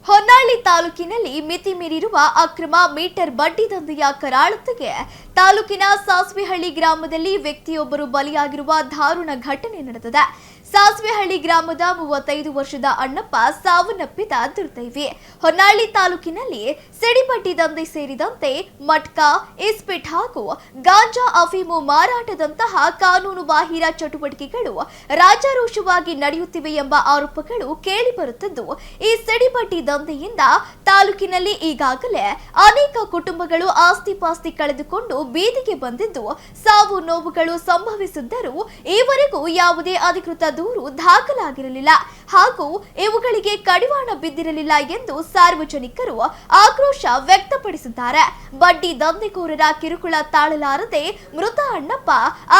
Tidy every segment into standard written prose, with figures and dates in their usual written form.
ಹೊನ್ನಾಳಿ ತಾಲೂಕಿನಲ್ಲಿ ಮಿತಿ ಮೀರಿರುವ ಅಕ್ರಮ ಮೀಟರ್ ಬಡ್ಡಿ ದಂಧೆಯ ಕರಾಳತೆಗೆ ತಾಲೂಕಿನ ಸಾಸ್ವೆಹಳ್ಳಿ ಗ್ರಾಮದಲ್ಲಿ ವ್ಯಕ್ತಿಯೊಬ್ಬರು ಬಲಿಯಾಗಿರುವ ದಾರುಣ ಘಟನೆ ನಡೆದಿದೆ. ಸಾಸ್ವೆಹಳ್ಳಿ ಗ್ರಾಮದ 35 ವರ್ಷದ ಅಣ್ಣಪ್ಪ ಸಾವನ್ನಪ್ಪಿದ ದುರ್ದೈವಿ. ಹೊನ್ನಾಳಿ ತಾಲೂಕಿನಲ್ಲಿ ಸಿಡಿಬಡ್ಡಿ ದಂಧೆ ಸೇರಿದಂತೆ ಮಟ್ಕಾ, ಇಸ್ಪಿಟ್ ಹಾಗೂ ಗಾಂಜಾ ಅಫೀಮು ಮಾರಾಟದಂತಹ ಕಾನೂನು ಬಾಹಿರ ಚಟುವಟಿಕೆಗಳು ರಾಜಾರೋಷವಾಗಿ ನಡೆಯುತ್ತಿವೆ ಎಂಬ ಆರೋಪಗಳು ಕೇಳಿಬರುತ್ತಿದ್ದು, ಈ ಸಿಡಿಬಡ್ಡಿ ದಂಧೆಯಿಂದ ತಾಲೂಕಿನಲ್ಲಿ ಈಗಾಗಲೇ ಅನೇಕ ಕುಟುಂಬಗಳು ಆಸ್ತಿ ಪಾಸ್ತಿ ಕಳೆದುಕೊಂಡು ಬೀದಿಗೆ ಬಂದಿದ್ದು, ಸಾವು ನೋವುಗಳು ಸಂಭವಿಸಿದ್ದರೂ ಈವರೆಗೂ ಯಾವುದೇ ಅಧಿಕೃತ ದೂರು ದಾಖಲಾಗಿರಲಿಲ್ಲ ಹಾಗೂ ಇವುಗಳಿಗೆ ಕಡಿವಾಣ ಬಿದ್ದಿರಲಿಲ್ಲ ಎಂದು ಸಾರ್ವಜನಿಕರು ಆಕ್ರೋಶ ವ್ಯಕ್ತಪಡಿಸಿದ್ದಾರೆ. ಬಡ್ಡಿ ದಂಧೆಕೋರರ ಕಿರುಕುಳ ತಾಳಲಾರದೆ ಮೃತ ಅಣ್ಣಪ್ಪ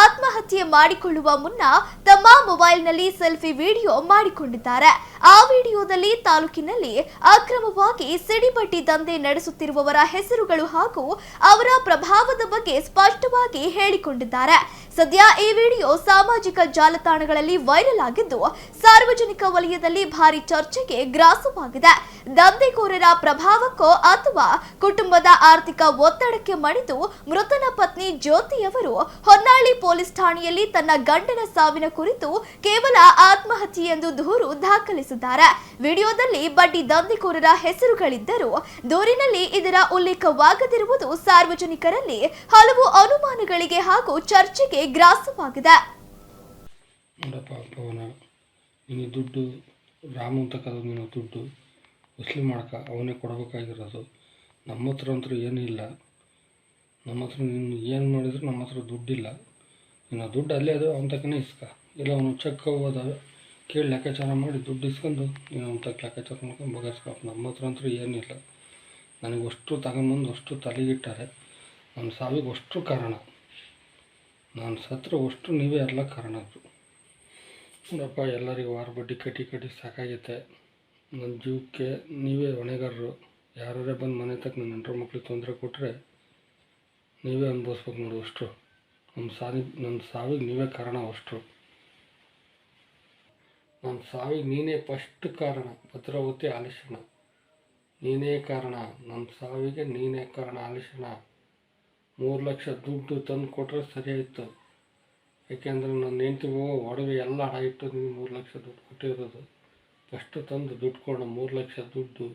ಆತ್ಮಹತ್ಯೆ ಮಾಡಿಕೊಳ್ಳುವ ಮುನ್ನ ತಮ್ಮ ಮೊಬೈಲ್ನಲ್ಲಿ ಸೆಲ್ಫಿ ವಿಡಿಯೋ ಮಾಡಿಕೊಂಡಿದ್ದಾರೆ. ಆ ವಿಡಿಯೋದಲ್ಲಿ ತಾಲೂಕಿನಲ್ಲಿ ಅಕ್ರಮವಾಗಿ ಸಿಡಿಬಡ್ಡಿ ದಂಧೆ ನಡೆಸುತ್ತಿರುವವರ ಹೆಸರುಗಳು ಹಾಗೂ ಅವರ ಪ್ರಭಾವದ ಬಗ್ಗೆ ಸ್ಪಷ್ಟವಾಗಿ ಹೇಳಿಕೊಂಡಿದ್ದಾರೆ. ಸದ್ಯ ಈ ವಿಡಿಯೋ ಸಾಮಾಜಿಕ ಜಾಲತಾಣಗಳಲ್ಲಿ ವೈರಲ್ ಆಗಿದ್ದು, ಸಾರ್ವಜನಿಕ ವಲಯದಲ್ಲಿ ಭಾರಿ ಚರ್ಚೆಗೆ ಗ್ರಾಸವಾಗಿದೆ. ದಂಧೆಕೋರರ ಪ್ರಭಾವಕ್ಕೋ ಅಥವಾ ಕುಟುಂಬದ ಆರ್ಥಿಕ ಒತ್ತಡಕ್ಕೆ ಮಣಿದು ಮೃತನ ಪತ್ನಿ ಜ್ಯೋತಿಯವರು ಹೊನ್ನಾಳಿ ಪೊಲೀಸ್ ಠಾಣೆಯಲ್ಲಿ ತನ್ನ ಗಂಡನ ಸಾವಿನ ಕುರಿತು ಕೇವಲ ಆತ್ಮಹತ್ಯೆ ಎಂದು ದೂರು ದಾಖಲಿಸಿದ್ದಾರೆ. ವಿಡಿಯೋದಲ್ಲಿ ಬಡ್ಡಿ ದಂಧೆಕೋರರ ಹೆಸರುಗಳಿದ್ದರೂ ದೂರಿನಲ್ಲಿ ಇದರ ಉಲ್ಲೇಖವಾಗದಿರುವುದು ಸಾರ್ವಜನಿಕರಲ್ಲಿ ಹಲವು ಅನುಮಾನಗಳಿಗೆ ಹಾಗೂ ಚರ್ಚೆಗೆ ಗ್ರಾಸವಾಗಿದೆ. ನೀನು ದುಡ್ಡು ರಾಮು ಅಂತ ಕರೆದು ನೀನು ದುಡ್ಡು ವಸೂಲಿ ಮಾಡ್ಕ, ಅವನೇ ಕೊಡಬೇಕಾಗಿರೋದು. ನಮ್ಮ ಹತ್ರ ಅಂತೂ ಏನಿಲ್ಲ. ನಮ್ಮ ಹತ್ರ ನೀನು ಏನು ಮಾಡಿದ್ರು ನಮ್ಮ ಹತ್ರ ದುಡ್ಡಿಲ್ಲ. ನೀನು ದುಡ್ಡು ಅಲ್ಲೇ ಅದು ಅವನ ತಕ್ಕನೇ ಇಸ್ಕ, ಇಲ್ಲ ಅವನು ಚೆಕ್ ಹೋಗೋದಾವೆ ಕೇಳಿ ಲೆಕ್ಕಾಚಾರ ಮಾಡಿ ದುಡ್ಡು ಇಸ್ಕೊಂಡು ನೀನು ಅವನ ತಕ್ಕ ಲೆಕ್ಕಾಚಾರ ಮಾಡ್ಕೊಂಡು ಬಗೆಹರಿಸ್ಕೊ. ನಮ್ಮ ಹತ್ರ ಅಂತೂ ಏನಿಲ್ಲ. ನನಗೆ ಅಷ್ಟು ತಗೊಂಬಂದು ಅಷ್ಟು ತಲೆಗಿಟ್ಟಾರೆ. ನನ್ನ ಸಾವಿಗೆ ಅಷ್ಟು ಕಾರಣ, ನಾನು ಸತ್ರ ಅಷ್ಟು ನೀವೇ ಎಲ್ಲ ಕಾರಣ. ನೋಡಪ್ಪ, ಎಲ್ಲರಿಗೂ ವಾರ ಬಡ್ಡಿ ಕಟ್ಟಿ ಸಾಕಾಗೈತೆ. ನನ್ನ ಜೀವಕ್ಕೆ ನೀವೇ ಹೊಣೆಗಾರರು. ಯಾರೇ ಬಂದು ಮನೆ ತಕ್ಕ ನನ್ನ ಹೆಂಡ್ರ ಮಕ್ಳಿಗೆ ತೊಂದರೆ ಕೊಟ್ಟರೆ ನೀವೇ ಅನುಭವಿಸ್ಬೇಕು ನೋಡು. ಅಷ್ಟು ನನ್ನ ಸಾವಿಗೆ ನೀವೇ ಕಾರಣ. ಅಷ್ಟು ನನ್ನ ಸಾವಿಗೆ ನೀನೇ ಫಸ್ಟ್ ಕಾರಣ. ಭದ್ರಾವತಿ ಆಲಿಶಣ ನೀನೇ ಕಾರಣ. ನನ್ನ ಸಾವಿಗೆ ನೀನೇ ಕಾರಣ ಆಲಿಶಣ. 3 ಲಕ್ಷ ದುಡ್ಡು ತಂದು ಕೊಟ್ಟರೆ ಸರಿಯಾಯಿತು. ಯಾಕೆಂದರೆ ನನ್ನ ಹೆಂಡ್ತಿಗೂ ಒಡವೆ ಎಲ್ಲ ಹಾಯಿಟ್ಟು ನೀವು 3 ಲಕ್ಷ ದುಡ್ಡು ಕೊಟ್ಟಿರೋದು. ಫಸ್ಟ್ ತಂದು ದುಡ್ಡು ಕೊಡೋಣ. 3 ಲಕ್ಷ ದುಡ್ಡು